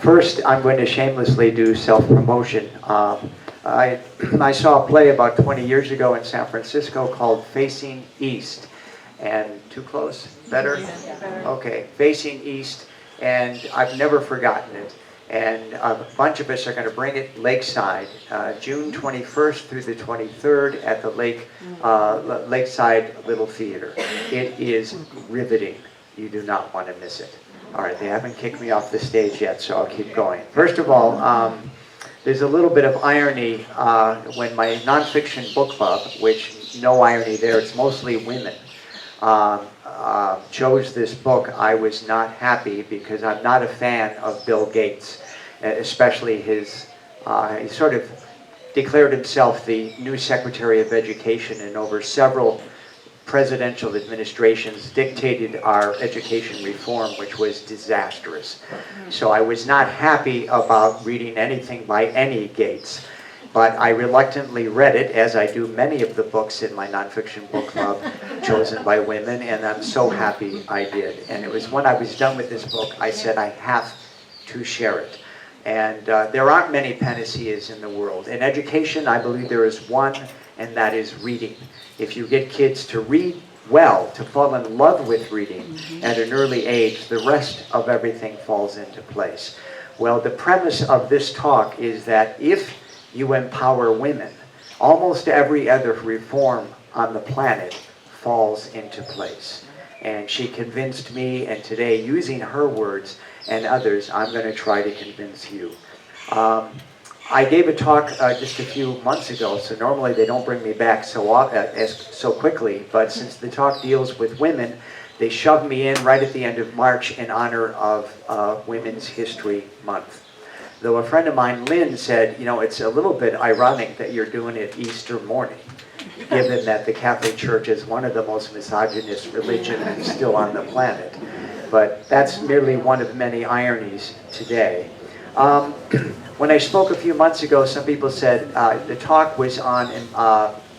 First, I'm going to shamelessly do self-promotion. I saw a play about 20 years ago in San Francisco called Facing East. And too close? Better? Okay, Facing East. And I've never forgotten it. And a bunch of us are going to bring it lakeside, June 21st through the 23rd at the Lakeside Little Theater. It is riveting. You do not want to miss it. All right, they haven't kicked me off the stage yet, so I'll keep going. First of all, there's a little bit of irony when my nonfiction book club, which no irony there, it's mostly women, chose this book. I was not happy because I'm not a fan of Bill Gates, especially his, he sort of declared himself the new Secretary of Education, and over several presidential administrations dictated our education reform, which was disastrous. So I was not happy about reading anything by any Gates, but I reluctantly read it, as I do many of the books in my nonfiction book club chosen by women, and I'm so happy I did. And it was when I was done with this book, I said I have to share it. And there aren't many panaceas in the world. In education, I believe there is one, and that is reading. If you get kids to read well, to fall in love with reading at an early age, the rest of everything falls into place. Well, the premise of this talk is that if you empower women, almost every other reform on the planet falls into place. And she convinced me, and today, using her words and others, I'm going to try to convince you. I gave a talk just a few months ago, so normally they don't bring me back so quickly, but since the talk deals with women, they shoved me in right at the end of March in honor of Women's History Month. Though a friend of mine, Lynn, said, you know, it's a little bit ironic that you're doing it Easter morning, given that the Catholic Church is one of the most misogynist religions still on the planet. But that's merely one of many ironies today. When I spoke a few months ago, some people said the talk was on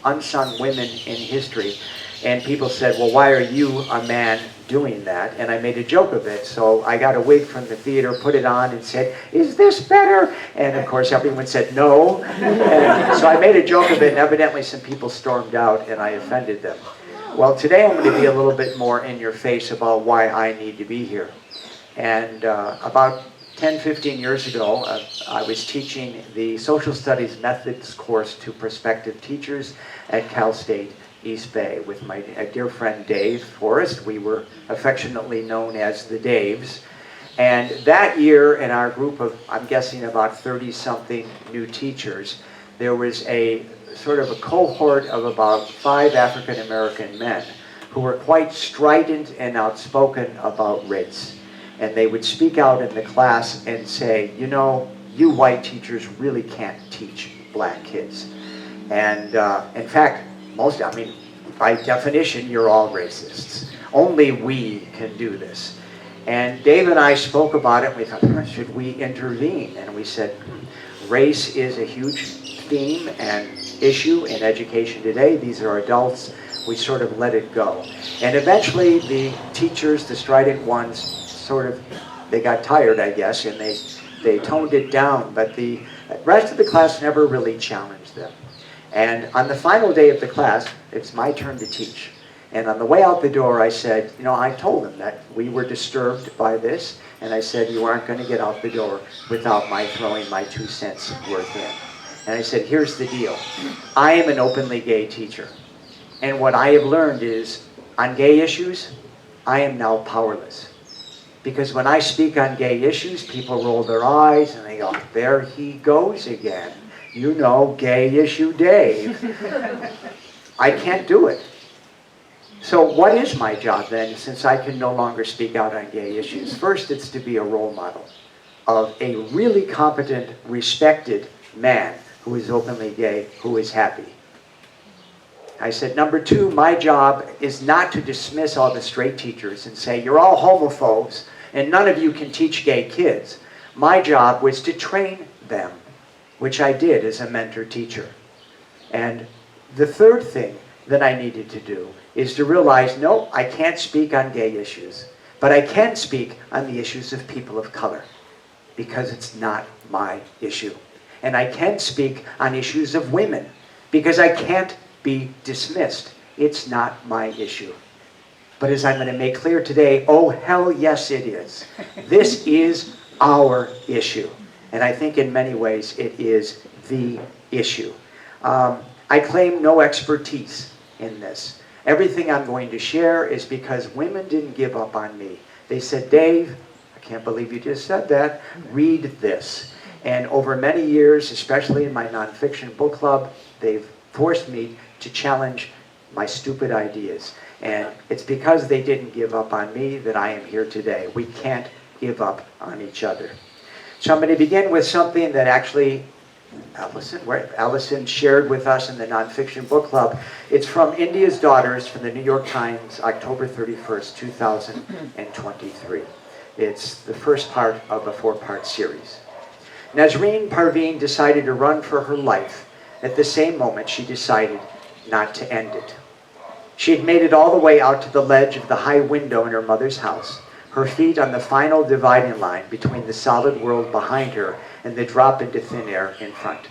unsung women in history, and people said, well, why are you, a man, doing that? And I made a joke of it, so I got a wig from the theater, put it on, and said, is this better? And of course everyone said no, and so I made a joke of it, and evidently some people stormed out, and I offended them. Well, today I'm going to be a little bit more in your face about why I need to be here. And about 10, 15 years ago, I was teaching the Social Studies Methods course to prospective teachers at Cal State East Bay with my dear friend Dave Forrest. We were affectionately known as the Daves. And that year, in our group of, I'm guessing about 30-something new teachers, there was a sort of a cohort of about 5 African-American men who were quite strident and outspoken about race. And they would speak out in the class and say, you know, you white teachers really can't teach black kids. And in fact, by definition, you're all racists. Only we can do this. And Dave and I spoke about it, and we thought, should we intervene? And we said, race is a huge theme and issue in education today. These are adults. We sort of let it go. And eventually, the teachers, the strident ones, they got tired, I guess, and they toned it down, but the rest of the class never really challenged them. And on the final day of the class, it's my turn to teach. And on the way out the door, I said, you know, I told them that we were disturbed by this, and I said, you aren't going to get out the door without my throwing my 2 cents worth in. And I said, here's the deal. I am an openly gay teacher. And what I have learned is, on gay issues, I am now powerless. Because when I speak on gay issues, people roll their eyes and they go, there he goes again. You know, gay issue Dave. I can't do it. So what is my job then, since I can no longer speak out on gay issues? First, it's to be a role model of a really competent, respected man who is openly gay, who is happy. I said, number 2, my job is not to dismiss all the straight teachers and say, you're all homophobes, and none of you can teach gay kids. My job was to train them, which I did as a mentor teacher. And the third thing that I needed to do is to realize, no, I can't speak on gay issues. But I can speak on the issues of people of color, because it's not my issue. And I can speak on issues of women, because I can't be dismissed. It's not my issue. But as I'm going to make clear today, oh hell yes it is. This is our issue. And I think in many ways it is the issue. I claim no expertise in this. Everything I'm going to share is because women didn't give up on me. They said, Dave, I can't believe you just said that, read this. And over many years, especially in my nonfiction book club, they've forced me to challenge my stupid ideas. And it's because they didn't give up on me that I am here today. We can't give up on each other. So I'm going to begin with something that actually Ellison shared with us in the Nonfiction Book Club. It's from India's Daughters from the New York Times, October 31st, 2023. It's the first part of a 4-part series. Nazreen Parveen decided to run for her life. At the same moment, she decided not to end it. She had made it all the way out to the ledge of the high window in her mother's house, her feet on the final dividing line between the solid world behind her and the drop into thin air in front.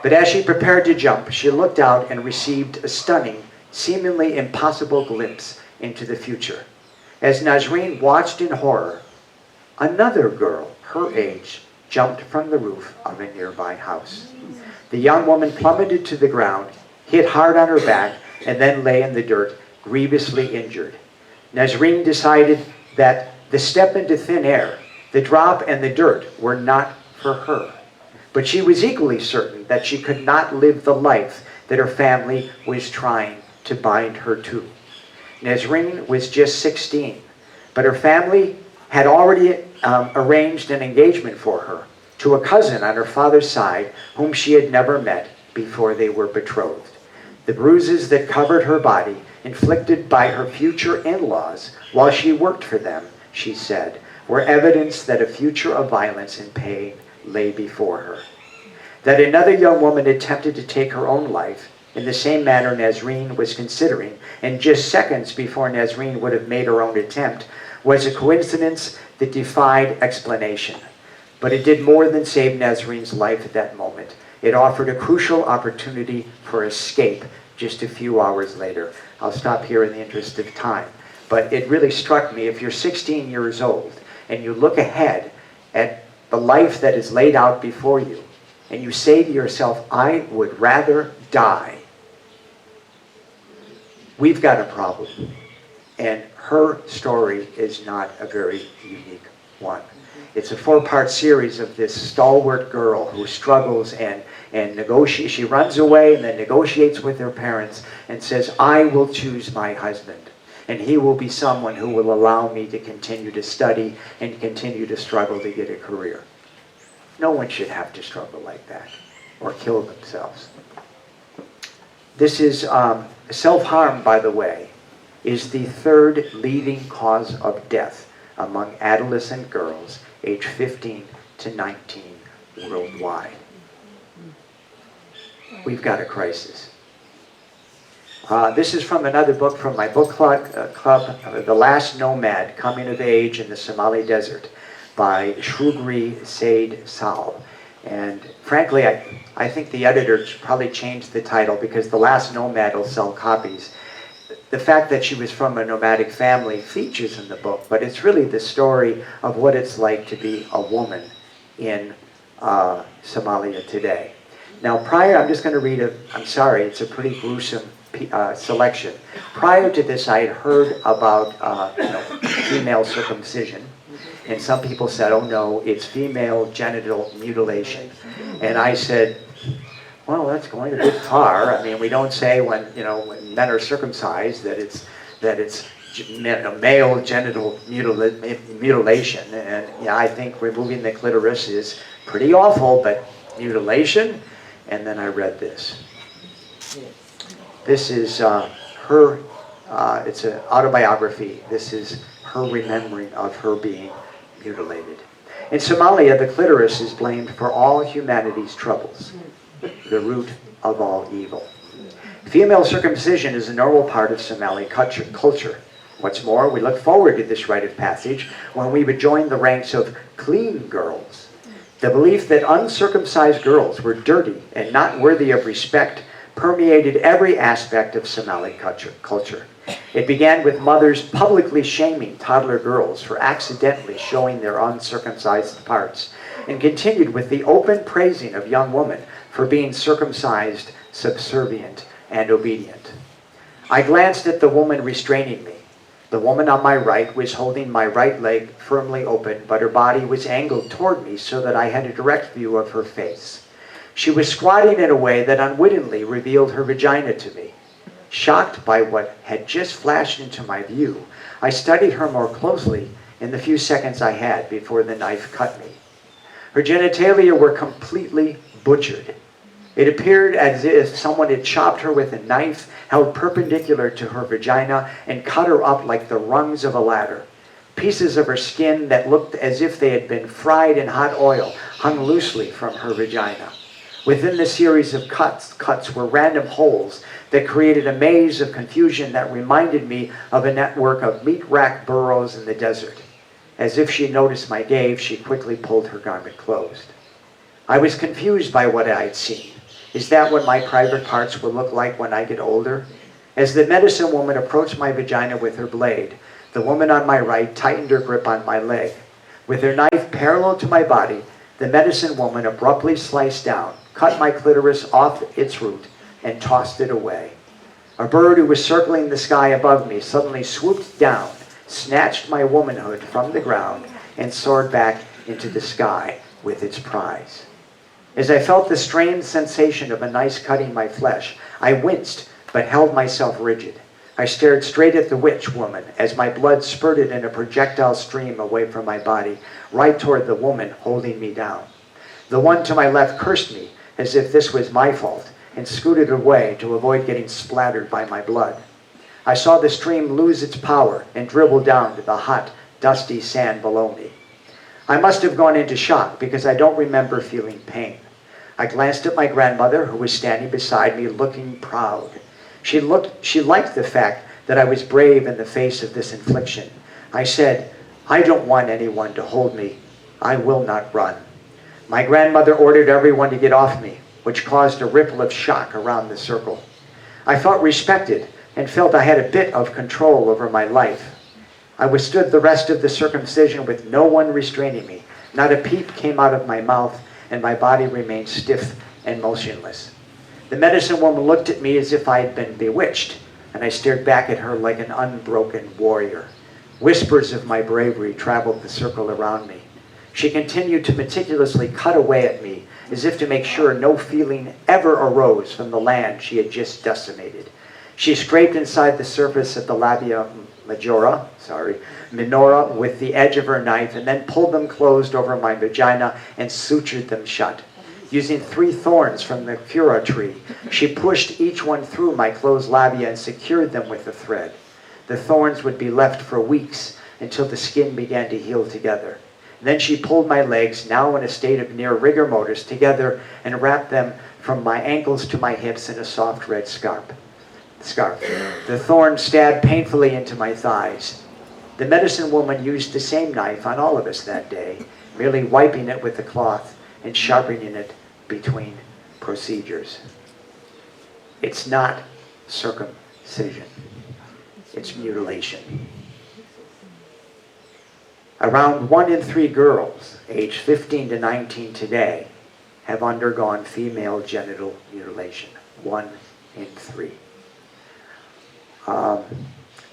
But as she prepared to jump, she looked out and received a stunning, seemingly impossible glimpse into the future. As Nazreen watched in horror, another girl her age jumped from the roof of a nearby house. The young woman plummeted to the ground, hit hard on her back, and then lay in the dirt, grievously injured. Nazreen decided that the step into thin air, the drop, and the dirt were not for her. But she was equally certain that she could not live the life that her family was trying to bind her to. Nazreen was just 16, but her family had already arranged an engagement for her to a cousin on her father's side whom she had never met before they were betrothed. The bruises that covered her body, inflicted by her future in-laws while she worked for them, she said, were evidence that a future of violence and pain lay before her. That another young woman attempted to take her own life in the same manner Nazreen was considering, and just seconds before Nazreen would have made her own attempt, was a coincidence that defied explanation. But it did more than save Nazreen's life at that moment. It offered a crucial opportunity for escape just a few hours later. I'll stop here in the interest of time. But it really struck me, if you're 16 years old and you look ahead at the life that is laid out before you, and you say to yourself, I would rather die, we've got a problem. And her story is not a very unique one. It's a 4-part series of this stalwart girl who struggles and negotiates. She runs away and then negotiates with her parents and says, I will choose my husband. And he will be someone who will allow me to continue to study and continue to struggle to get a career. No one should have to struggle like that or kill themselves. This is self-harm, by the way, is the 3rd leading cause of death among adolescent girls aged 15 to 19 worldwide. We've got a crisis. This is from another book from my book club, The Last Nomad, Coming of Age in the Somali Desert, by Shrugri Said Sal. And frankly, I think the editor probably changed the title because The Last Nomad will sell copies. The fact that she was from a nomadic family features in the book, but it's really the story of what it's like to be a woman in Somalia today. Now I'm just going to read I'm sorry, it's a pretty gruesome selection. Prior to this, I had heard about female circumcision, and some people said, oh no, it's female genital mutilation. And I said, well, that's going a bit far. I mean, we don't say when men are circumcised that it's male genital mutilation. And yeah, I think removing the clitoris is pretty awful, but mutilation? And then I read this. This is her, it's an autobiography. This is her remembering of her being mutilated. In Somalia, the clitoris is blamed for all humanity's troubles, the root of all evil. Female circumcision is a normal part of Somali culture. What's more, we looked forward to this rite of passage when we would join the ranks of clean girls. The belief that uncircumcised girls were dirty and not worthy of respect permeated every aspect of Somali culture. It began with mothers publicly shaming toddler girls for accidentally showing their uncircumcised parts, and continued with the open praising of young women for being circumcised, subservient, and obedient. I glanced at the woman restraining me. The woman on my right was holding my right leg firmly open, but her body was angled toward me so that I had a direct view of her face. She was squatting in a way that unwittingly revealed her vagina to me. Shocked by what had just flashed into my view, I studied her more closely in the few seconds I had before the knife cut me. Her genitalia were completely butchered. It appeared as if someone had chopped her with a knife held perpendicular to her vagina and cut her up like the rungs of a ladder. Pieces of her skin that looked as if they had been fried in hot oil hung loosely from her vagina. Within the series of cuts were random holes that created a maze of confusion that reminded me of a network of meat rack burrows in the desert. As if she noticed my gaze, she quickly pulled her garment closed. I was confused by what I had seen. Is that what my private parts will look like when I get older? As the medicine woman approached my vagina with her blade, the woman on my right tightened her grip on my leg. With her knife parallel to my body, the medicine woman abruptly sliced down, cut my clitoris off its root, and tossed it away. A bird who was circling the sky above me suddenly swooped down, snatched my womanhood from the ground, and soared back into the sky with its prize. As I felt the strange sensation of a knife cutting my flesh, I winced but held myself rigid. I stared straight at the witch woman as my blood spurted in a projectile stream away from my body, right toward the woman holding me down. The one to my left cursed me as if this was my fault and scooted away to avoid getting splattered by my blood. I saw the stream lose its power and dribble down to the hot, dusty sand below me. I must have gone into shock because I don't remember feeling pain. I glanced at my grandmother, who was standing beside me, looking proud. She liked the fact that I was brave in the face of this infliction. I said, "I don't want anyone to hold me. I will not run." My grandmother ordered everyone to get off me, which caused a ripple of shock around the circle. I felt respected and felt I had a bit of control over my life. I withstood the rest of the circumcision with no one restraining me. Not a peep came out of my mouth, and my body remained stiff and motionless. The medicine woman looked at me as if I had been bewitched, and I stared back at her like an unbroken warrior. Whispers of my bravery traveled the circle around me. She continued to meticulously cut away at me, as if to make sure no feeling ever arose from the land she had just decimated. She scraped inside the surface of the labia minora with the edge of her knife, and then pulled them closed over my vagina and sutured them shut. Using 3 thorns from the fura tree, she pushed each one through my closed labia and secured them with a thread. The thorns would be left for weeks until the skin began to heal together. Then she pulled my legs, now in a state of near rigor mortis, together and wrapped them from my ankles to my hips in a soft red scarf. The thorn stabbed painfully into my thighs. The medicine woman used the same knife on all of us that day, merely wiping it with a cloth and sharpening it between procedures. It's not circumcision. It's mutilation. Around 1 in 3 girls, aged 15 to 19 today, have undergone female genital mutilation. 1 in 3.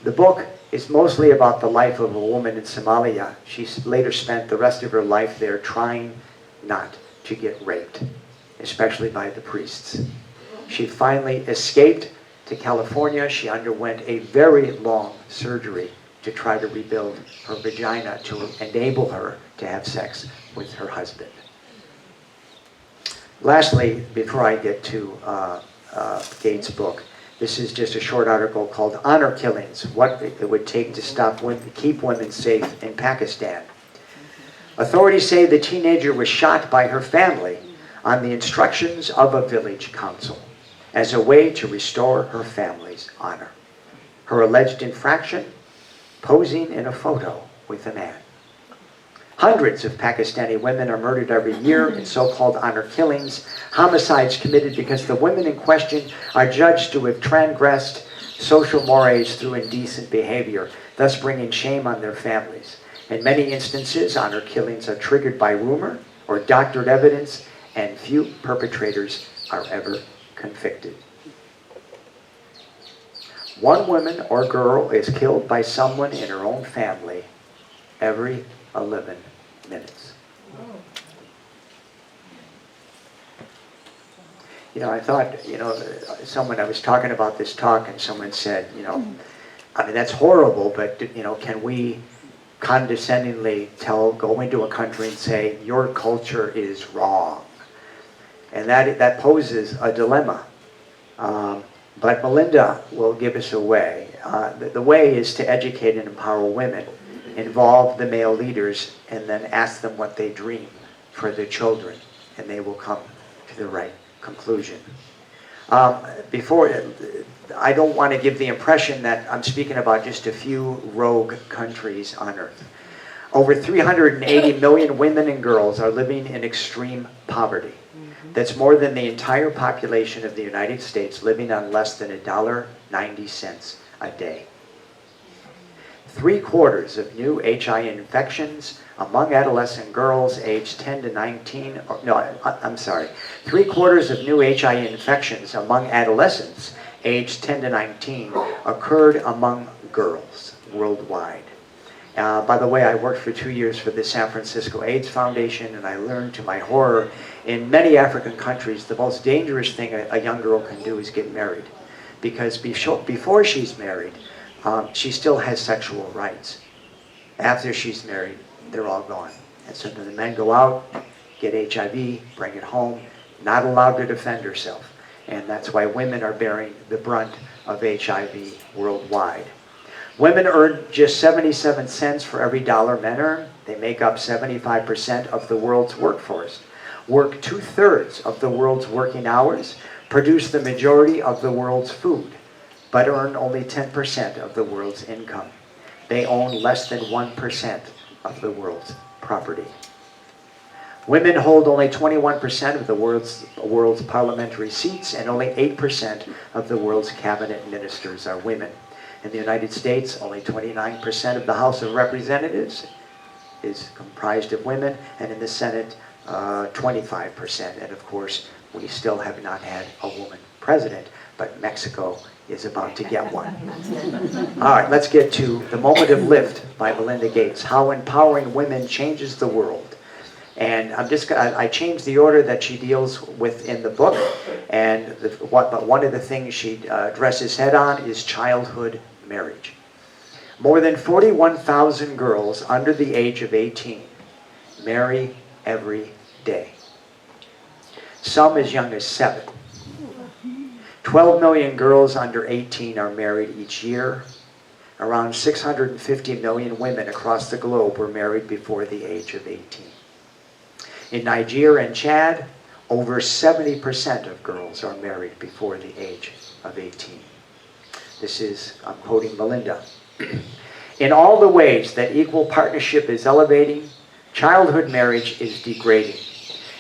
The book is mostly about the life of a woman in Somalia. She later spent the rest of her life there trying not to get raped, especially by the priests. She finally escaped to California. She underwent a very long surgery to try to rebuild her vagina to enable her to have sex with her husband. Lastly, before I get to Gates' book, this is just a short article called Honor Killings, What It Would Take to Keep Women Safe in Pakistan. Authorities say the teenager was shot by her family on the instructions of a village council as a way to restore her family's honor. Her alleged infraction, posing in a photo with a man. Hundreds of Pakistani women are murdered every year in so-called honor killings, homicides committed because the women in question are judged to have transgressed social mores through indecent behavior, thus bringing shame on their families. In many instances, honor killings are triggered by rumor or doctored evidence, and few perpetrators are ever convicted. One woman or girl is killed by someone in her own family every 11 minutes. I thought, I was talking about this talk and someone said, that's horrible, but, can we condescendingly go into a country and say, your culture is wrong? And that poses a dilemma. But Melinda will give us a way. The way is to educate and empower women, involve the male leaders, and then ask them what they dream for their children, and they will come to the right conclusion. I don't want to give the impression that I'm speaking about just a few rogue countries on earth. Over 380 million women and girls are living in extreme poverty. That's more than the entire population of the United States, living on less than $1.90 a day. 3/4 of new HIV infections among adolescent girls aged 10 to 19, 3/4 of new HIV infections among adolescents aged 10 to 19 occurred among girls worldwide. By the way, I worked for 2 years for the San Francisco AIDS Foundation, and I learned to my horror, in many African countries, the most dangerous thing a young girl can do is get married. Because before she's married, she still has sexual rights. After she's married, they're all gone. And so then the men go out, get HIV, bring it home, not allowed to defend herself. And that's why women are bearing the brunt of HIV worldwide. Women earn just 77 cents for every dollar men earn. They make up 75% of the world's workforce, work 2/3 of the world's working hours, produce the majority of the world's food, but earn only 10% of the world's income. They own less than 1% of the world's property. Women hold only 21% of the world's parliamentary seats, and only 8% of the world's cabinet ministers are women. In the United States, only 29% of the House of Representatives is comprised of women, and in the Senate, 25%. And of course, we still have not had a woman president, but Mexico is about to get one. All right, let's get to The Moment of Lift by Melinda Gates, How Empowering Women Changes the World. And I changed the order that she deals with in the book, but one of the things she addresses head on is childhood marriage. More than 41,000 girls under the age of 18 marry every day. Some as young as 7. 12 million girls under 18 are married each year. Around 650 million women across the globe were married before the age of 18. In Nigeria and Chad, over 70% of girls are married before the age of 18. I'm quoting Melinda. In all the ways that equal partnership is elevating, childhood marriage is degrading.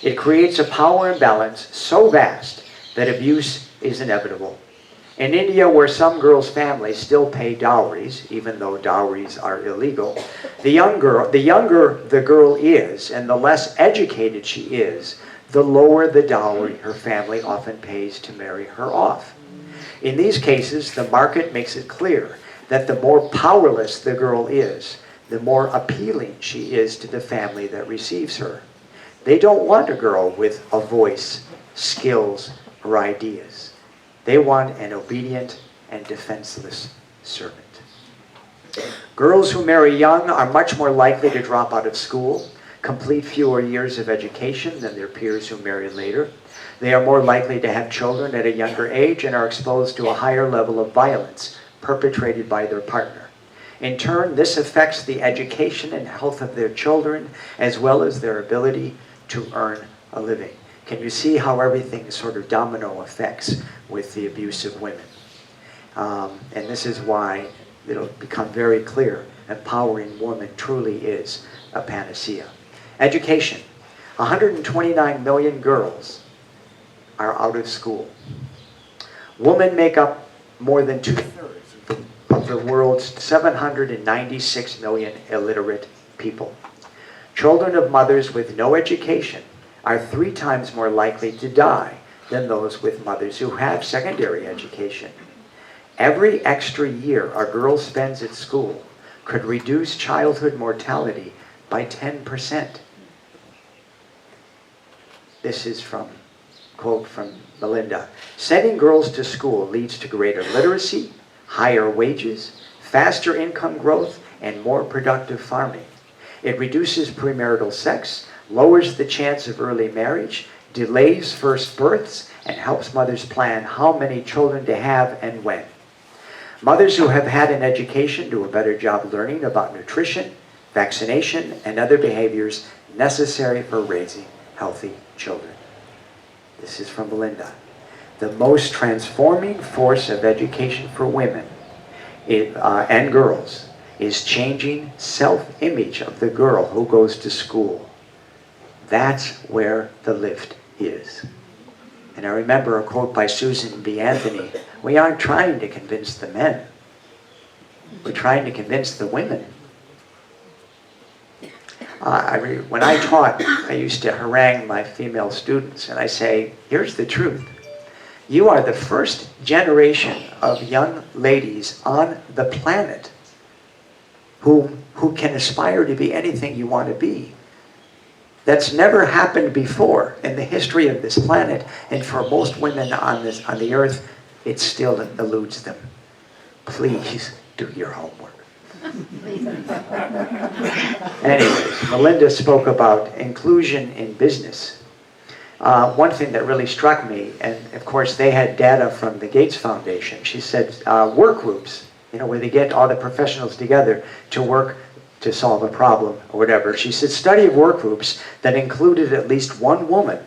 It creates a power imbalance so vast that abuse is inevitable. In India, where some girls' families still pay dowries, even though dowries are illegal, the younger the girl is, and the less educated she is, the lower the dowry her family often pays to marry her off. In these cases, the market makes it clear that the more powerless the girl is, the more appealing she is to the family that receives her. They don't want a girl with a voice, skills, or ideas. They want an obedient and defenseless servant. Girls who marry young are much more likely to drop out of school, complete fewer years of education than their peers who marry later. They are more likely to have children at a younger age and are exposed to a higher level of violence perpetrated by their partner. In turn, this affects the education and health of their children, as well as their ability to earn a living. Can you see how everything is sort of domino effects with the abuse of women? And this is why it'll become very clear. Empowering woman truly is a panacea. Education. 129 million girls are out of school. Women make up more than 2/3 of the world's 796 million illiterate people. Children of mothers with no education are 3 times more likely to die than those with mothers who have secondary education. Every extra year a girl spends at school could reduce childhood mortality by 10%. This is from quote from Melinda. Sending girls to school leads to greater literacy, higher wages, faster income growth, and more productive farming. It reduces premarital sex, lowers the chance of early marriage, delays first births, and helps mothers plan how many children to have and when. Mothers who have had an education do a better job learning about nutrition, vaccination, and other behaviors necessary for raising healthy children. This is from Melinda. The most transforming force of education for women and girls is changing self-image of the girl who goes to school. That's where the lift is. And I remember a quote by Susan B. Anthony, we aren't trying to convince the men. We're trying to convince the women. When I taught, I used to harangue my female students, and I say, here's the truth. You are the first generation of young ladies on the planet who can aspire to be anything you want to be. That's never happened before in the history of this planet, and for most women on the earth, it still eludes them. Please do your homework. Anyways, Melinda spoke about inclusion in business. One thing that really struck me, and of course they had data from the Gates Foundation, she said work groups, where they get all the professionals together to work to solve a problem or whatever. She said study of work groups that included at least one woman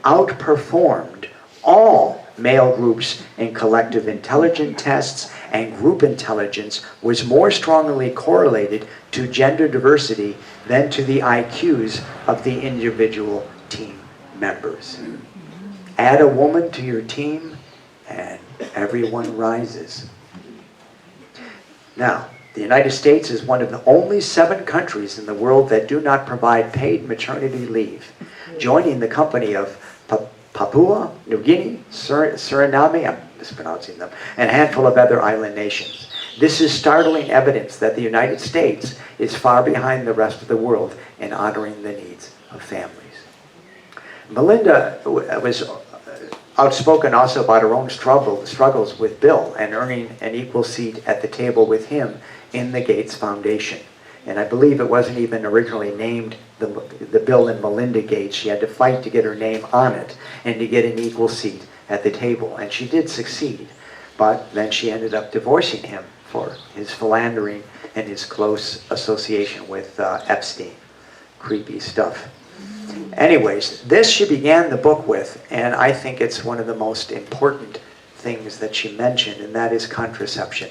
outperformed all male groups in collective intelligence tests, and group intelligence was more strongly correlated to gender diversity than to the IQs of the individual team members. Add a woman to your team and everyone rises. Now, the United States is one of the only 7 countries in the world that do not provide paid maternity leave, joining the company of Papua New Guinea, Suriname, I'm mispronouncing them, and a handful of other island nations. This is startling evidence that the United States is far behind the rest of the world in honoring the needs of families. Melinda was outspoken also about her own struggles with Bill and earning an equal seat at the table with him in the Gates Foundation. And I believe it wasn't even originally named the Bill and Melinda Gates. She had to fight to get her name on it and to get an equal seat at the table. And she did succeed. But then she ended up divorcing him for his philandering and his close association with Epstein. Creepy stuff. Anyways, this she began the book with, and I think it's one of the most important things that she mentioned, and that is contraception.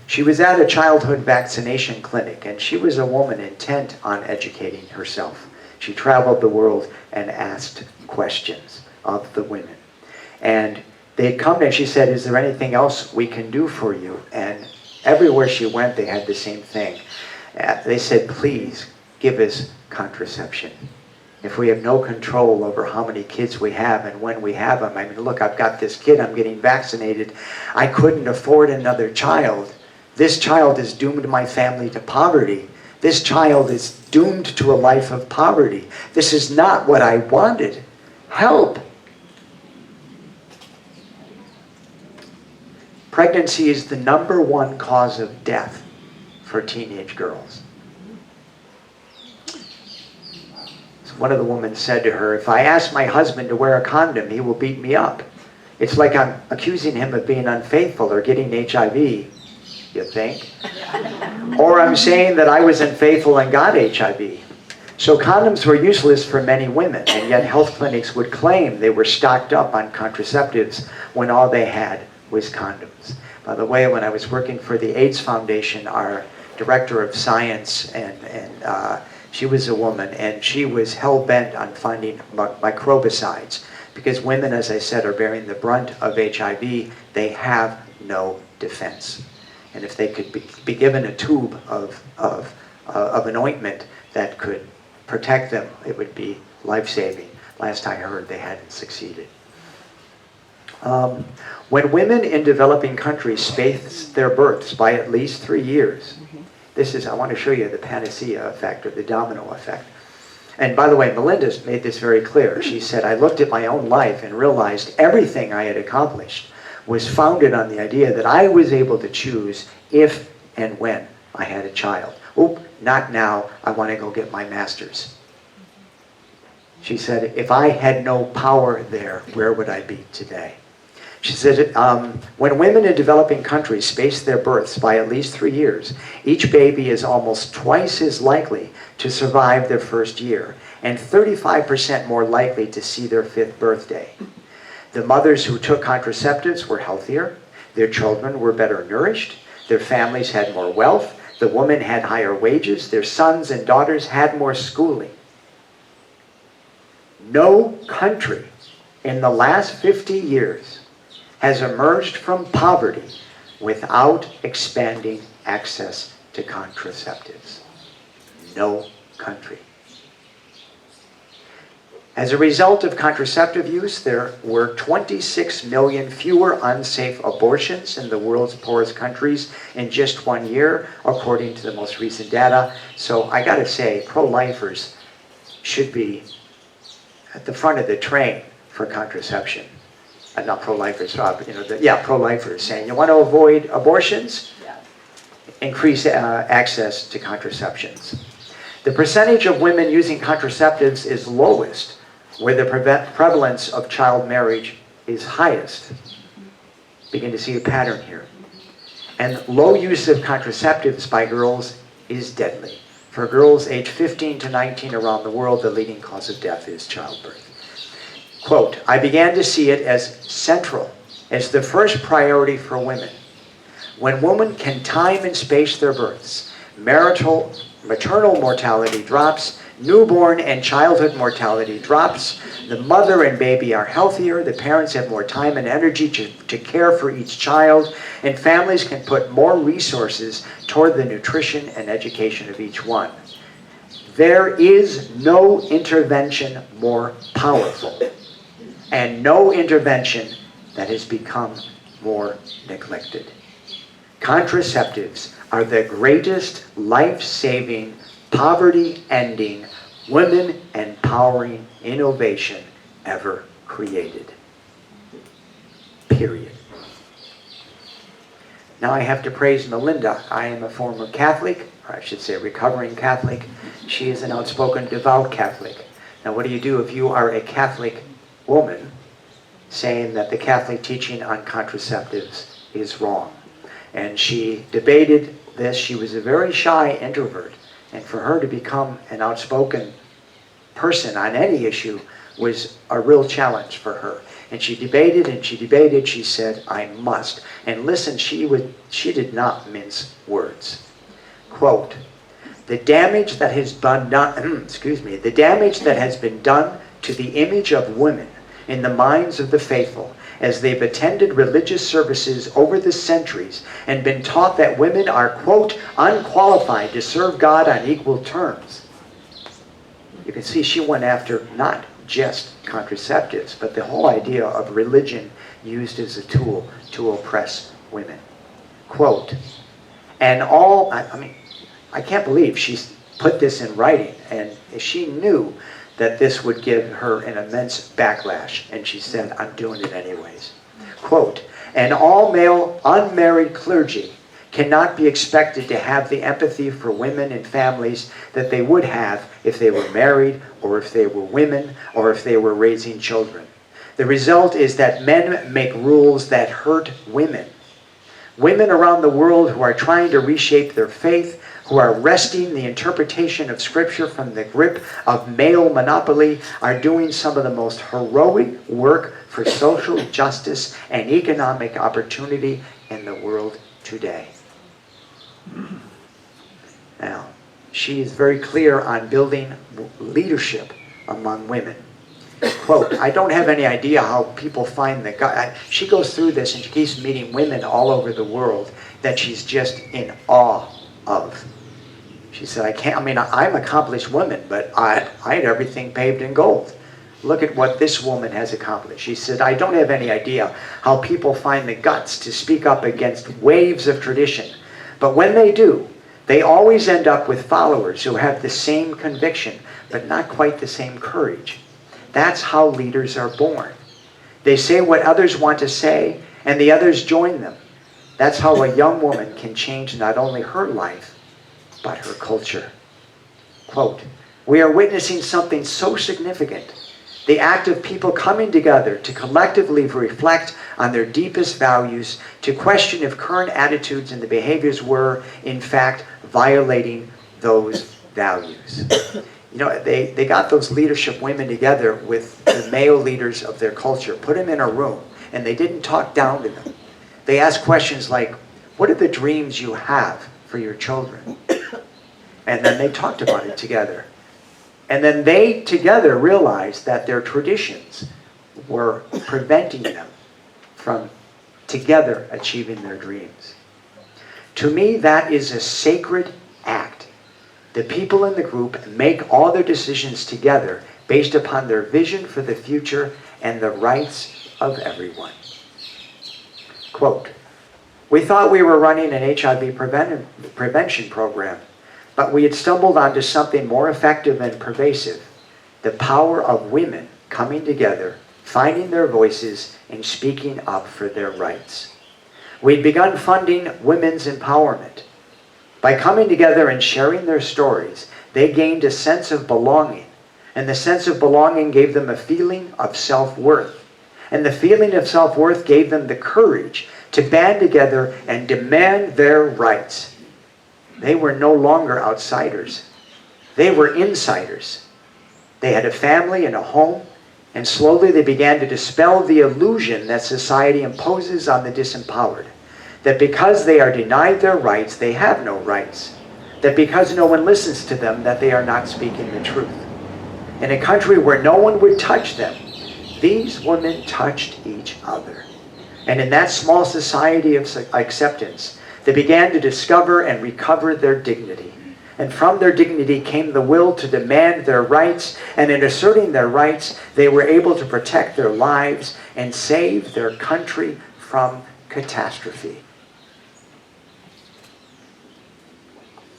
She was at a childhood vaccination clinic, and she was a woman intent on educating herself. She traveled the world and asked questions of the women. And they'd come and she said, is there anything else we can do for you? And everywhere she went, they had the same thing. They said, please give us contraception. If we have no control over how many kids we have and when we have them, I mean, look, I've got this kid, I'm getting vaccinated. I couldn't afford another child. This child is doomed my family to poverty. This child is doomed to a life of poverty. This is not what I wanted. Help. Pregnancy is the #1 cause of death for teenage girls. One of the women said to her, if I ask my husband to wear a condom, he will beat me up. It's like I'm accusing him of being unfaithful or getting HIV, you think? Or I'm saying that I was unfaithful and got HIV. So condoms were useless for many women, and yet health clinics would claim they were stocked up on contraceptives when all they had was condoms. By the way, when I was working for the AIDS Foundation, our director of science, and she was a woman, and she was hell-bent on finding microbicides, because women, as I said, are bearing the brunt of HIV. They have no defense. And if they could be given a tube of an ointment that could protect them, it would be life-saving. Last I heard, they hadn't succeeded. When women in developing countries space their births by at least 3 years, this is, I want to show you the Panacea effect, or the domino effect. And by the way, Melinda's made this very clear. She said, I looked at my own life and realized everything I had accomplished was founded on the idea that I was able to choose if and when I had a child. Oop, not now, I want to go get my master's. She said, if I had no power there, where would I be today? She said, when women in developing countries space their births by at least 3 years, each baby is almost twice as likely to survive their first year, and 35% more likely to see their 5th birthday. The mothers who took contraceptives were healthier, their children were better nourished, their families had more wealth, the women had higher wages, their sons and daughters had more schooling. No country in the last 50 years has emerged from poverty without expanding access to contraceptives. No country. As a result of contraceptive use, there were 26 million fewer unsafe abortions in the world's poorest countries in just 1 year, according to the most recent data. So I gotta say, pro-lifers should be at the front of the train for contraception. Not pro-lifers, pro-lifers saying, you want to avoid abortions? Yeah. Increase access to contraceptions. The percentage of women using contraceptives is lowest where the prevalence of child marriage is highest. Begin to see a pattern here. And low use of contraceptives by girls is deadly. For girls aged 15 to 19 around the world, the leading cause of death is childbirth. Quote, I began to see it as central, as the first priority for women. When women can time and space their births, maternal mortality drops, newborn and childhood mortality drops, the mother and baby are healthier, the parents have more time and energy to care for each child, and families can put more resources toward the nutrition and education of each one. There is no intervention more powerful, and no intervention that has become more neglected. Contraceptives are the greatest life-saving, poverty-ending, women-empowering innovation ever created. Period. Now I have to praise Melinda. I am a former Catholic, or I should say recovering Catholic. She is an outspoken devout Catholic. Now what do you do if you are a Catholic woman saying that the Catholic teaching on contraceptives is wrong? And she debated this. She was a very shy introvert, and for her to become an outspoken person on any issue was a real challenge for her. And she debated and she debated. She said, I must. And listen, she did not mince words. Quote, the damage that has been done, the damage that has been done to the image of women in the minds of the faithful as they've attended religious services over the centuries and been taught that women are, quote, unqualified to serve God on equal terms. You can see she went after not just contraceptives, but the whole idea of religion used as a tool to oppress women. Quote, and all, I can't believe she's put this in writing, and she knew that this would give her an immense backlash, and she said, I'm doing it anyways. Quote, and all male unmarried clergy cannot be expected to have the empathy for women and families that they would have if they were married, or if they were women, or if they were raising children. The result is that men make rules that hurt women, Women around the world who are trying to reshape their faith, who are wresting the interpretation of Scripture from the grip of male monopoly, are doing some of the most heroic work for social justice and economic opportunity in the world today. Now, she is very clear on building leadership among women. Quote, I don't have any idea how people find the God. She goes through this and she keeps meeting women all over the world that she's just in awe of. She said, I'm an accomplished woman, but I had everything paved in gold. Look at what this woman has accomplished. She said, I don't have any idea how people find the guts to speak up against waves of tradition. But when they do, they always end up with followers who have the same conviction, but not quite the same courage. That's how leaders are born. They say what others want to say, and the others join them. That's how a young woman can change not only her life, but her culture. Quote, we are witnessing something so significant. The act of people coming together to collectively reflect on their deepest values, to question if current attitudes and the behaviors were, in fact, violating those values. You know, they got those leadership women together with the male leaders of their culture, put them in a room, and they didn't talk down to them. They asked questions like, what are the dreams you have for your children? And then they talked about it together. And then they together realized that their traditions were preventing them from together achieving their dreams. To me, that is a sacred act. The people in the group make all their decisions together based upon their vision for the future and the rights of everyone. Quote, we thought we were running an HIV prevention program, but we had stumbled onto something more effective and pervasive, the power of women coming together, finding their voices, and speaking up for their rights. We'd begun funding women's empowerment. By coming together and sharing their stories, they gained a sense of belonging, and the sense of belonging gave them a feeling of self-worth. And the feeling of self-worth gave them the courage to band together and demand their rights. They were no longer outsiders. They were insiders. They had a family and a home, and slowly they began to dispel the illusion that society imposes on the disempowered. That because they are denied their rights, they have no rights. That because no one listens to them, that they are not speaking the truth. In a country where no one would touch them, these women touched each other. And in that small society of acceptance, they began to discover and recover their dignity. And from their dignity came the will to demand their rights, and in asserting their rights, they were able to protect their lives and save their country from catastrophe.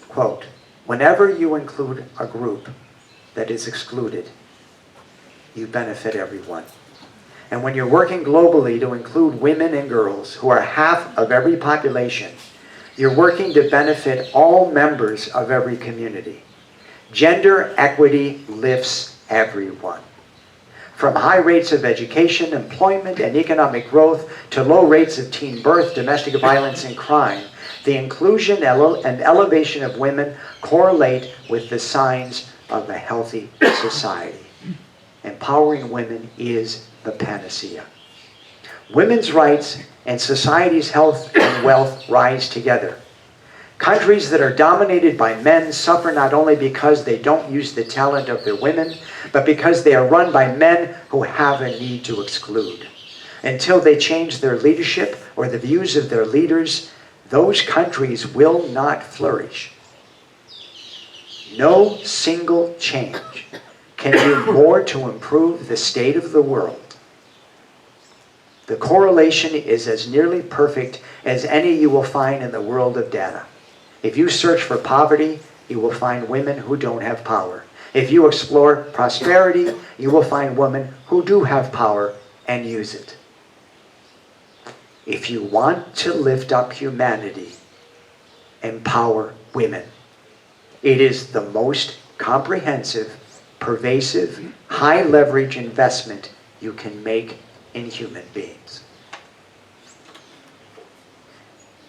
Quote, whenever you include a group that is excluded, you benefit everyone. And when you're working globally to include women and girls, who are half of every population, you're working to benefit all members of every community. Gender equity lifts everyone. From high rates of education, employment, and economic growth to low rates of teen birth, domestic violence, and crime, the inclusion and elevation of women correlate with the signs of a healthy society. Empowering women is the panacea. Women's rights and society's health and wealth rise together. Countries that are dominated by men suffer not only because they don't use the talent of their women, but because they are run by men who have a need to exclude. Until they change their leadership or the views of their leaders, those countries will not flourish. No single change can do more to improve the state of the world. The correlation is as nearly perfect as any you will find in the world of data. If you search for poverty, you will find women who don't have power. If you explore prosperity, you will find women who do have power and use it. If you want to lift up humanity, empower women. It is the most comprehensive, pervasive, high leverage investment you can make in human beings.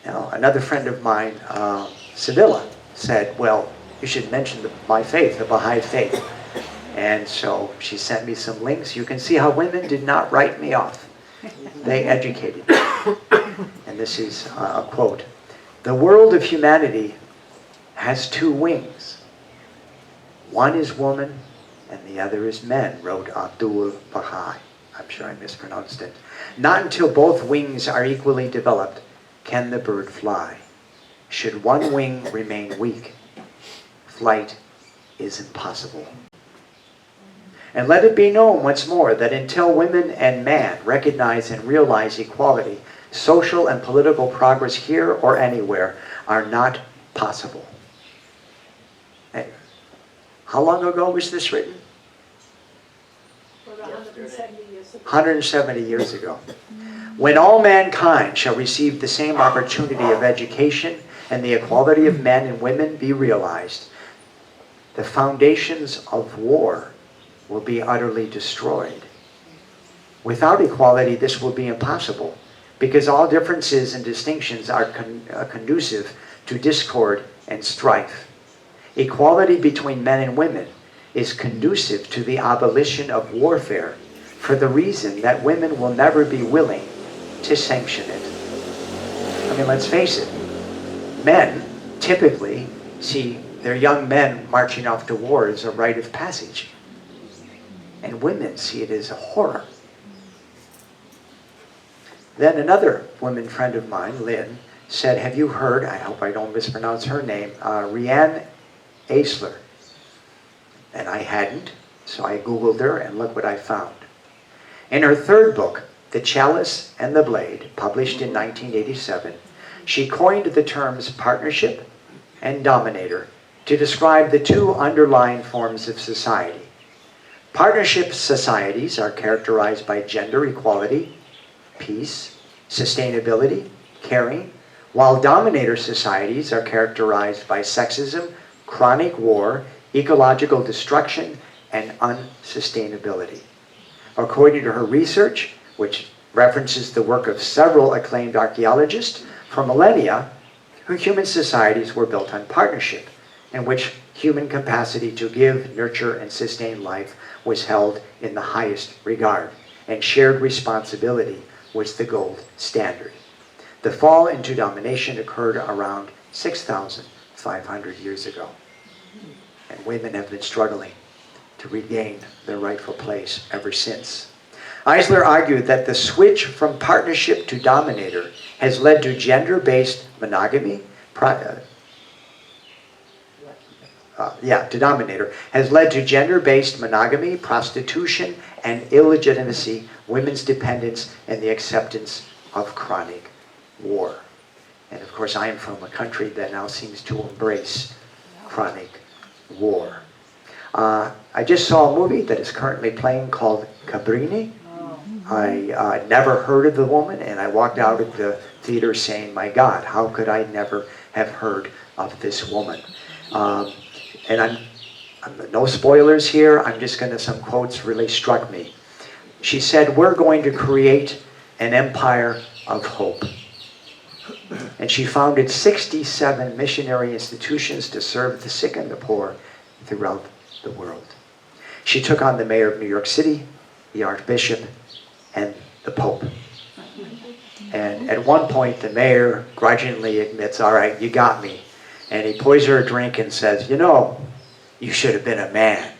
Now, another friend of mine, Sevilla, said, well, you should mention my faith, the Baha'i faith. And so she sent me some links. You can see how women did not write me off. They educated me. And this is a quote. "The world of humanity has two wings. One is woman and the other is men," wrote Abdul Baha'i. I'm sure I mispronounced it. "Not until both wings are equally developed can the bird fly. Should one wing remain weak, flight is impossible." And let it be known once more that until women and man recognize and realize equality, social and political progress here or anywhere are not possible. Hey, how long ago was this written? 170 years ago. 170 years ago. When all mankind shall receive the same opportunity of education and the equality of men and women be realized, the foundations of war will be utterly destroyed. Without equality, this will be impossible, because all differences and distinctions are conducive to discord and strife. Equality between men and women is conducive to the abolition of warfare, for the reason that women will never be willing to sanction it. I mean, let's face it, men typically see their young men marching off to war as a rite of passage. And women see it as a horror. Then another woman friend of mine, Lynn, said, have you heard, I hope I don't mispronounce her name, Rianne Eisler. And I hadn't, so I Googled her and look what I found. In her third book, The Chalice and the Blade, published in 1987, she coined the terms partnership and dominator to describe the two underlying forms of society. Partnership societies are characterized by gender equality, peace, sustainability, caring, while dominator societies are characterized by sexism, chronic war, ecological destruction, and unsustainability. According to her research, which references the work of several acclaimed archaeologists, for millennia, human societies were built on partnership, in which human capacity to give, nurture, and sustain life was held in the highest regard, and shared responsibility was the gold standard. The fall into domination occurred around 6,500 years ago, and women have been struggling to regain their rightful place ever since. Eisler argued that the switch from partnership to dominator has led to gender-based monogamy, has led to gender-based monogamy, prostitution, and illegitimacy, women's dependence, and the acceptance of chronic war. And of course, I am from a country that now seems to embrace chronic war. I just saw a movie that is currently playing called Cabrini. I never heard of the woman, and I walked out of the theater saying, my God, how could I never have heard of this woman? And I'm no spoilers here, I'm just going to, some quotes really struck me. She said, we're going to create an empire of hope. And she founded 67 missionary institutions to serve the sick and the poor throughout the world. She took on the mayor of New York City, the archbishop, and the pope. And at one point, the mayor grudgingly admits, all right, you got me. And he pours her a drink and says, you know, you should have been a man.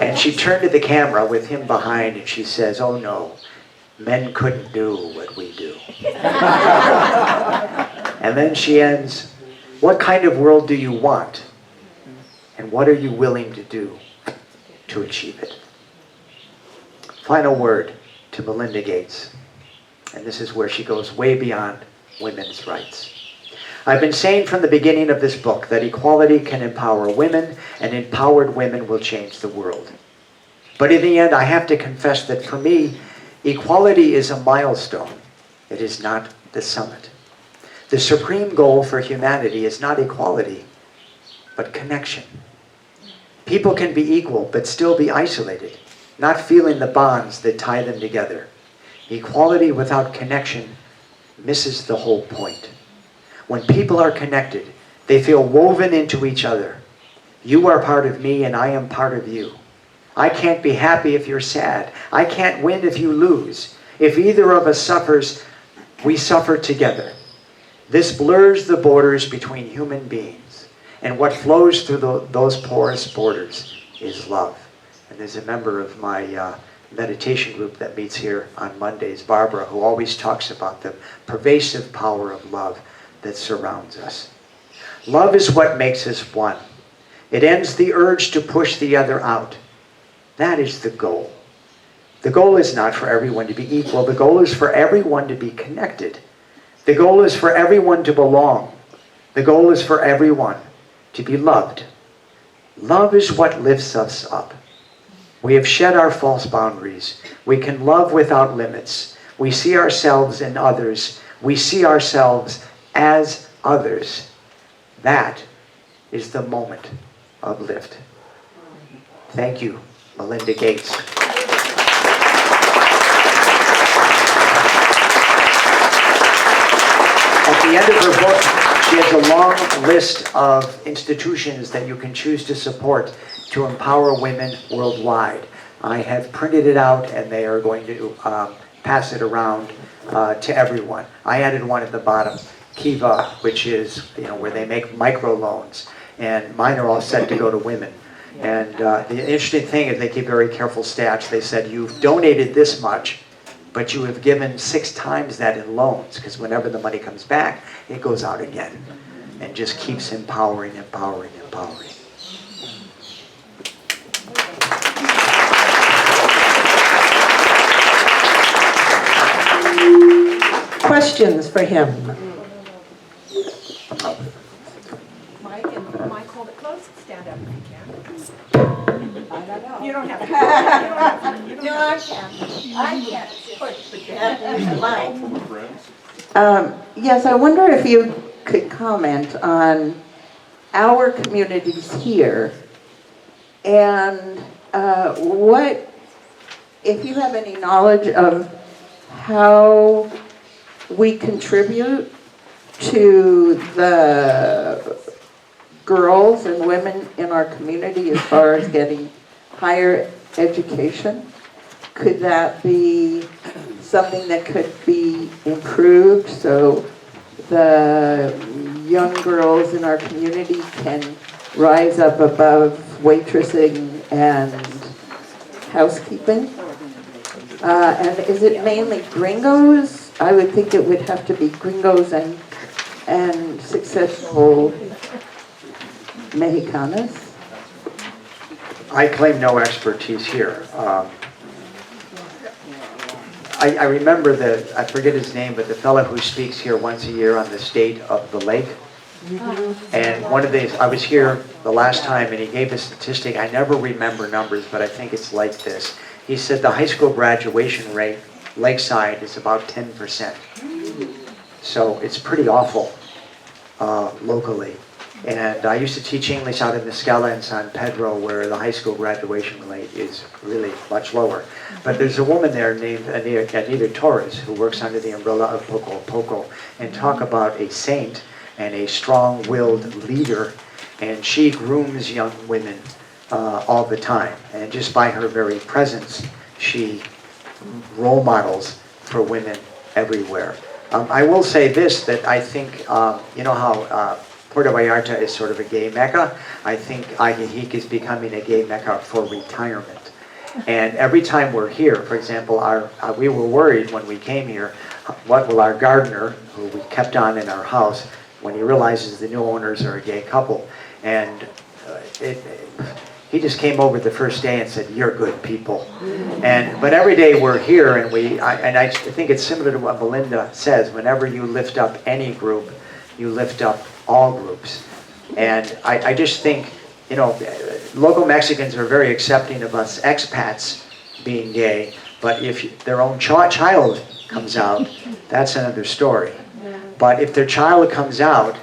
And she turned to the camera with him behind and she says, oh no, men couldn't do what we do. And then she ends, what kind of world do you want? And what are you willing to do to achieve it? Final word to Melinda Gates. And this is where she goes way beyond women's rights. I've been saying from the beginning of this book that equality can empower women, and empowered women will change the world. But in the end, I have to confess that for me, equality is a milestone. It is not the summit. The supreme goal for humanity is not equality, but connection. People can be equal, but still be isolated, not feeling the bonds that tie them together. Equality without connection misses the whole point. When people are connected, they feel woven into each other. You are part of me and I am part of you. I can't be happy if you're sad. I can't win if you lose. If either of us suffers, we suffer together. This blurs the borders between human beings. And what flows through those porous borders is love. And there's a member of my meditation group that meets here on Mondays, Barbara, who always talks about the pervasive power of love that surrounds us. Love is what makes us one. It ends the urge to push the other out. That is the goal. The goal is not for everyone to be equal. The goal is for everyone to be connected. The goal is for everyone to belong. The goal is for everyone to be loved. Love is what lifts us up. We have shed our false boundaries. We can love without limits. We see ourselves in others. We see ourselves as others. That is the moment of lift. Thank you, Melinda Gates. At the end of her book, she has a long list of institutions that you can choose to support to empower women worldwide. I have printed it out and they are going to pass it around to everyone. I added one at the bottom, Kiva, which is where they make microloans, and mine are all set to go to women. And the interesting thing is they keep very careful stats. They said, you've donated this much, but you have given 6 times that in loans, because whenever the money comes back, it goes out again and just keeps empowering, empowering, empowering. Questions for him? Mike hold it close, stand up if you can. I don't know. You don't have to. You don't have to. I can't push, but you have to use the mic. Yes, I wonder if you could comment on our communities here and what, if you have any knowledge of how we contribute to the girls and women in our community as far as getting higher education. Could that be something that could be improved so the young girls in our community can rise up above waitressing and housekeeping? And is it mainly gringos? I would think it would have to be gringos and successful Mexicanas. I claim no expertise here. I remember I forget his name, but the fellow who speaks here once a year on the state of the lake. And one of these, I was here the last time and he gave a statistic. I never remember numbers, but I think it's like this. He said the high school graduation rate, Lakeside, is about 10%. So it's pretty awful locally. And I used to teach English out in Niscala and San Pedro, where the high school graduation rate is really much lower. But there's a woman there named Anita Torres, who works under the umbrella of Poco a Poco, and talk about a saint and a strong-willed leader, and she grooms young women all the time. And just by her very presence, she role models for women everywhere. I will say this, that I think, you know how Puerto Vallarta is sort of a gay mecca? I think Ajijic is becoming a gay mecca for retirement. And every time we're here, for example, we were worried when we came here, what will our gardener, who we kept on in our house, when he realizes the new owners are a gay couple, and he just came over the first day and said, "You're good people." But every day we're here, and I think it's similar to what Melinda says. Whenever you lift up any group, you lift up all groups. And I just think, local Mexicans are very accepting of us expats being gay, but if their own child comes out, that's another story. But if their child comes out,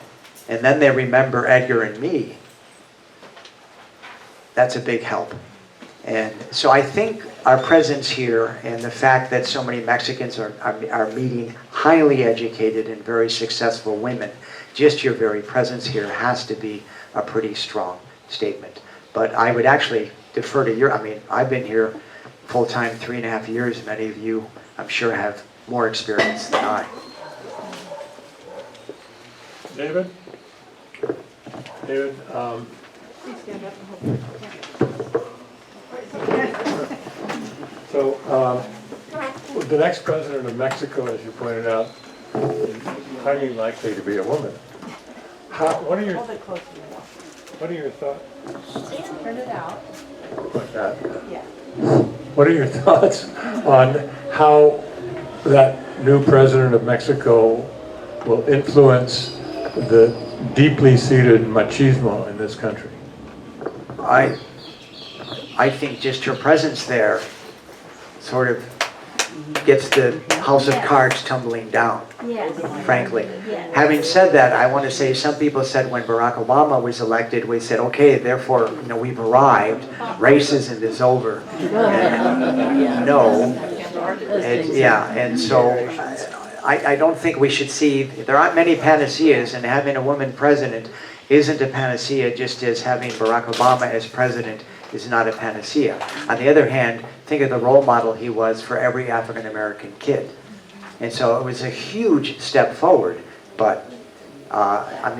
and then they remember Edgar and me, that's a big help. And so I think our presence here and the fact that so many Mexicans are meeting highly educated and very successful women, just your very presence here has to be a pretty strong statement. But I would actually defer to I've been here full-time 3.5 years. Many of you, I'm sure, have more experience than I. David? David, Please stand up and so the next president of Mexico, as you pointed out, is highly likely to be a woman. What are your thoughts? turn it out. Like that? Yeah. What are your thoughts on how that new president of Mexico will influence the deeply seated machismo in this country? I think just her presence there sort of gets the house of cards tumbling down, frankly. Having said that, I want to say some people said when Barack Obama was elected, we said, okay, therefore, we've arrived, racism is over. And no. And so I don't think we should see, there aren't many panaceas, and having a woman president isn't a panacea, just as having Barack Obama as president is not a panacea. On the other hand, think of the role model he was for every African American kid. And so it was a huge step forward, but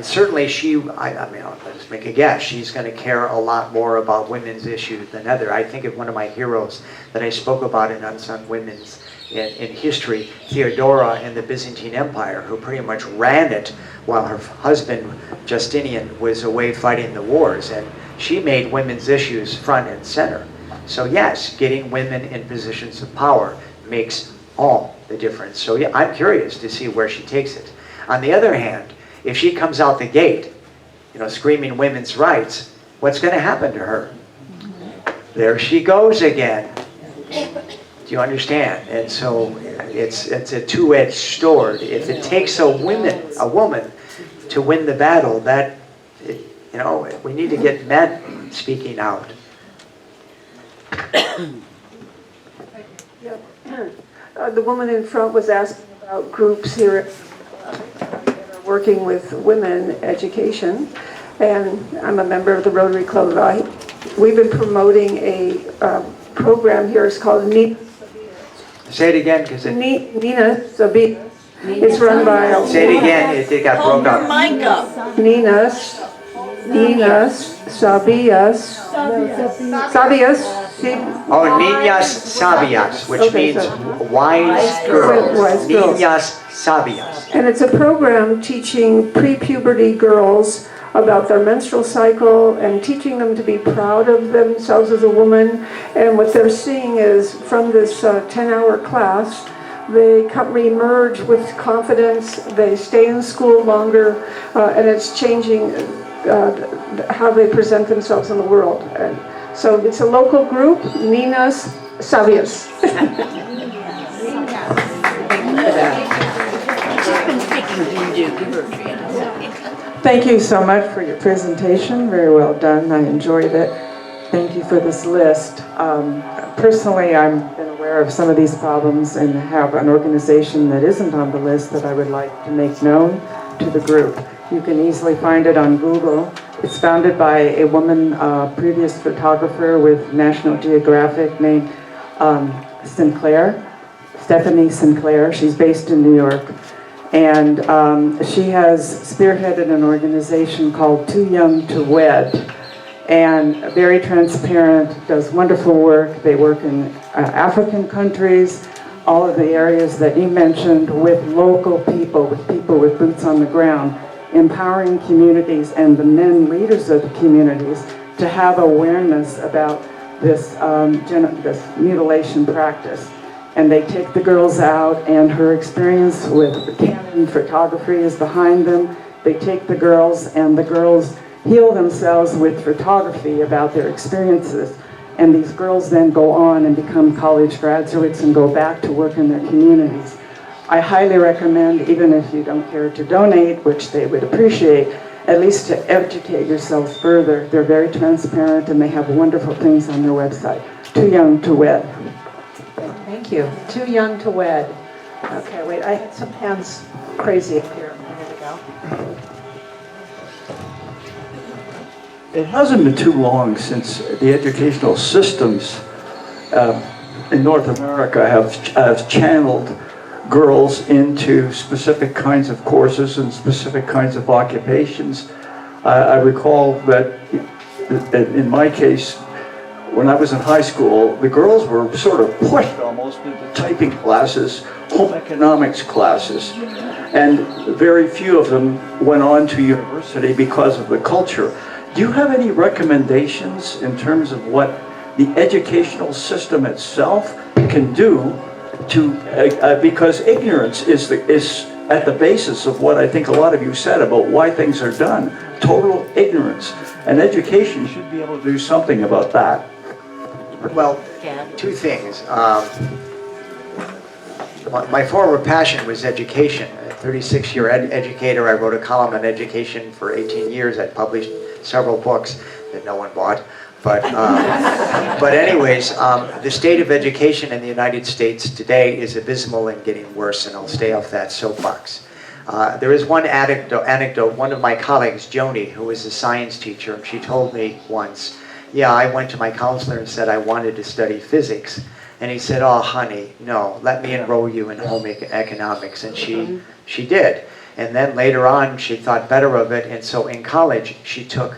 certainly I'll just make a guess, she's going to care a lot more about women's issues than other. I think of one of my heroes that I spoke about in Unsung Women's in history, Theodora in the Byzantine Empire, who pretty much ran it while her husband Justinian was away fighting the wars, and she made women's issues front and center. So yes, getting women in positions of power makes all the difference. So yeah, I'm curious to see where she takes it. On the other hand, if she comes out the gate, screaming women's rights, what's going to happen to her? There she goes again. Do you understand? And so it's a two-edged sword. If it takes a woman to win the battle, we need to get men speaking out. The woman in front was asking about groups here that are working with women education, and I'm a member of the Rotary Club. We've been promoting a program here. It's called Nina. Say it again, because Nina Sabias. It's run by. Say it again. It got broke up. Nina Sabias. Oh, niñas sabias, which means wise girls. Wise girls. Niñas sabias. And it's a program teaching pre-puberty girls about their menstrual cycle and teaching them to be proud of themselves as a woman. And what they're seeing is from this 10-hour class, they re-emerge with confidence, they stay in school longer, and it's changing how they present themselves in the world. And so it's a local group, Ninas Sabias. Thank you so much for your presentation. Very well done. I enjoyed it. Thank you for this list. Personally, I've been aware of some of these problems and have an organization that isn't on the list that I would like to make known to the group. You can easily find it on Google. It's founded by a woman, previous photographer with National Geographic named Stephanie Sinclair. She's based in New York. And she has spearheaded an organization called Too Young to Wed. And very transparent, does wonderful work. They work in African countries, all of the areas that you mentioned, with local people with boots on the ground, empowering communities and the men leaders of the communities to have awareness about this, this mutilation practice. And they take the girls out, and her experience with Canon photography is behind them. They take the girls, and the girls heal themselves with photography about their experiences. And these girls then go on and become college graduates and go back to work in their communities. I highly recommend, even if you don't care to donate, which they would appreciate, at least to educate yourselves further. They're very transparent, and they have wonderful things on their website. Too Young to Wed. Thank you. Too young to wed. Okay, wait, I had some hands crazy up here. There we go. It hasn't been too long since the educational systems in North America have channeled girls into specific kinds of courses and specific kinds of occupations. I recall that in my case, when I was in high school, the girls were sort of pushed almost into typing classes, home economics classes, and very few of them went on to university because of the culture. Do you have any recommendations in terms of what the educational system itself can do to, because ignorance is at the basis of what I think a lot of you said about why things are done. Total ignorance. And education should be able to do something about that. Well, two things. My former passion was education. A 36-year educator. I wrote a column on education for 18 years. I published several books that no one bought. But anyways, the state of education in the United States today is abysmal and getting worse, and I'll stay off that soapbox. There is one anecdote. One of my colleagues, Joni, who was a science teacher, she told me once, yeah, I went to my counselor and said I wanted to study physics. And he said, oh, honey, no, let me enroll you in home economics. And she did. And then later on, she thought better of it. And so in college, she took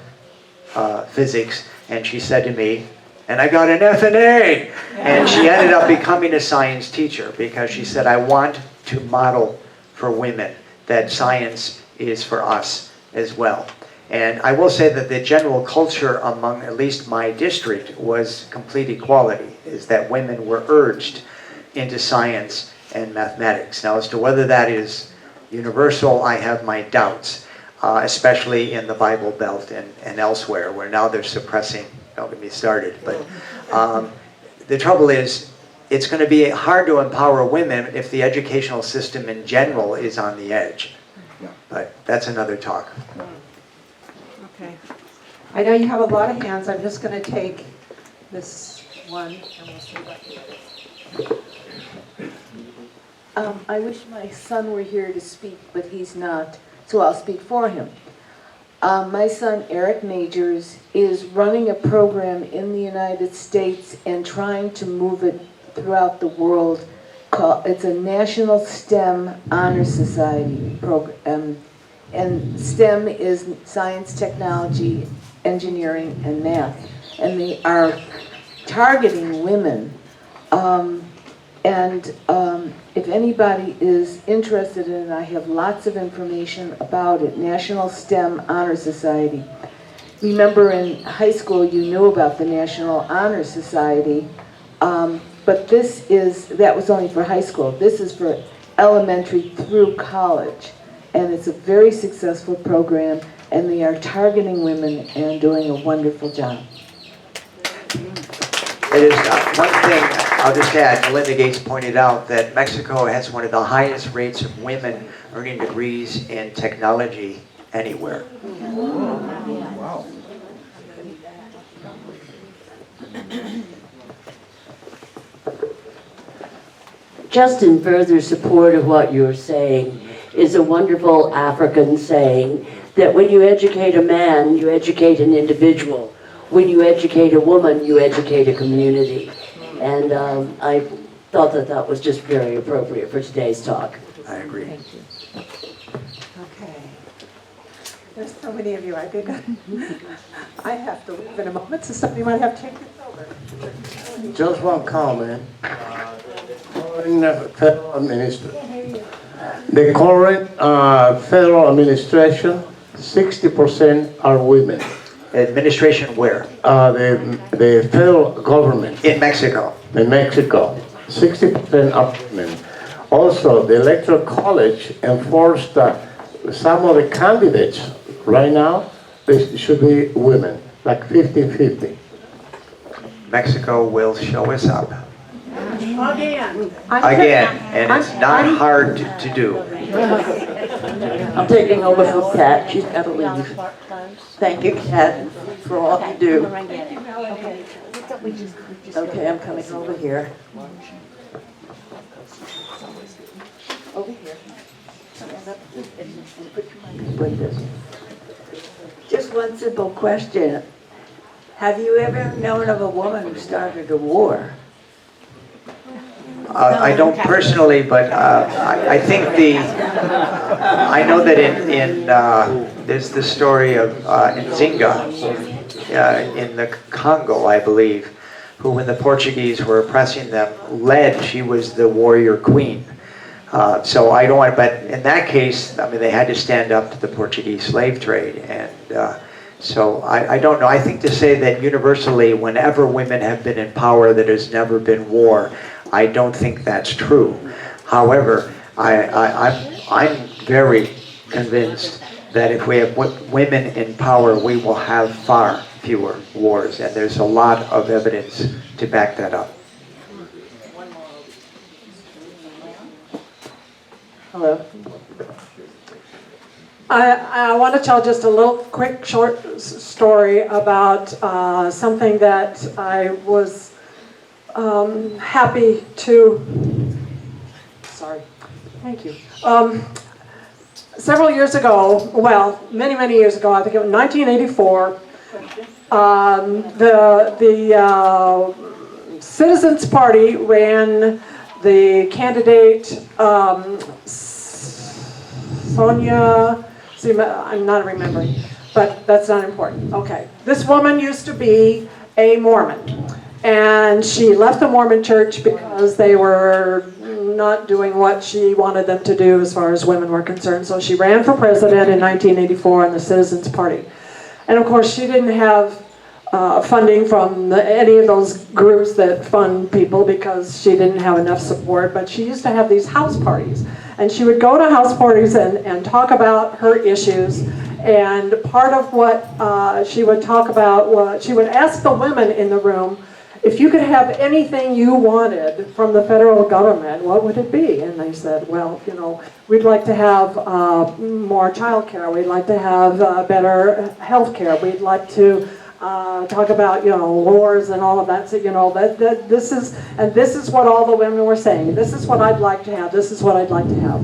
physics. And she said to me, and I got an F and A. And she ended up becoming a science teacher because she said, I want to model for women that science is for us as well. And I will say that the general culture among at least my district was complete equality, is that women were urged into science and mathematics. Now, as to whether that is universal, I have my doubts, especially in the Bible Belt and elsewhere, where now they're suppressing, don't get me started. But the trouble is, it's going to be hard to empower women if the educational system in general is on the edge. But that's another talk. Okay. I know you have a lot of hands. I'm just going to take this one and we'll see what I wish my son were here to speak, but he's not, so I'll speak for him. My son, Eric Majors, is running a program in the United States and trying to move it throughout the world. It's a National STEM Honor Society program. And STEM is science, technology, engineering, and math. And they are targeting women. If anybody is interested in it, I have lots of information about it. National STEM Honor Society. Remember in high school you knew about the National Honor Society, but that was only for high school. This is for elementary through college. And it's a very successful program, and they are targeting women and doing a wonderful job. It is one thing, I'll just add, Melinda Gates pointed out that Mexico has one of the highest rates of women earning degrees in technology anywhere. Wow. Just in further support of what you're saying, is a wonderful African saying that when you educate a man, you educate an individual. When you educate a woman, you educate a community. And I thought that was just very appropriate for today's talk. I agree. Thank you. Okay. There's so many of you. I think I have to leave in a moment, so somebody might have to take this over. Just one comment. The current federal administration, 60% are women. Administration where? The federal government In Mexico. in Mexico, 60% are women. Also, the Electoral College enforced that some of the candidates right now, they should be women, like 50-50. Mexico will show us up. Again. Again, and it's not hard to do. I'm taking over for Pat. She's got to leave. Thank you, Kat, for all you do. Thank you, Melody. thought we just. Okay, I'm coming over here. Over here. Stand up and put your mic like this. Just one simple question. Have you ever known of a woman who started a war? I don't personally, but I think I know that there's the story of Nzinga in the Congo, I believe, who when the Portuguese were oppressing them, she was the warrior queen. So I don't want, but in that case, I mean, they had to stand up to the Portuguese slave trade. And so I don't know. I think to say that universally, whenever women have been in power, that there's never been war, I don't think that's true. However, I'm very convinced that if we have women in power, we will have far fewer wars. And there's a lot of evidence to back that up. Hello. I want to tell just a little quick short story about something that I was happy to, sorry, thank you. Several years ago, well, many years ago, I think it was 1984, the Citizens Party ran the candidate Sonia, see, I'm not remembering, but that's not important. Okay, this woman used to be a Mormon, and she left the Mormon church because they were not doing what she wanted them to do as far as women were concerned. So she ran for president in 1984 in the Citizens Party. And of course, she didn't have funding from any of those groups that fund people because she didn't have enough support, but she used to have these house parties. And she would go to house parties and talk about her issues. And part of what she would talk about was, she would ask the women in the room, if you could have anything you wanted from the federal government, what would it be? And they said, well, you know, we'd like to have more child care. We'd like to have better health care. We'd like to talk about, you know, wars and all of that. So, you know, this is what all the women were saying. This is what I'd like to have. This is what I'd like to have.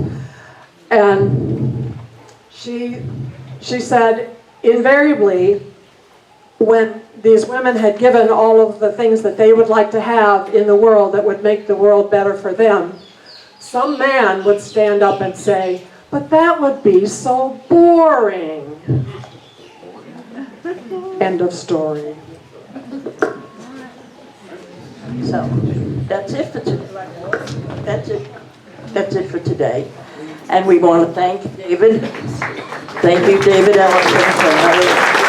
And she said, invariably, when these women had given all of the things that they would like to have in the world that would make the world better for them, some man would stand up and say, but that would be so boring. End of story. So, that's it for today. That's it for today. And we want to thank David. Thank you, David Ellison, for another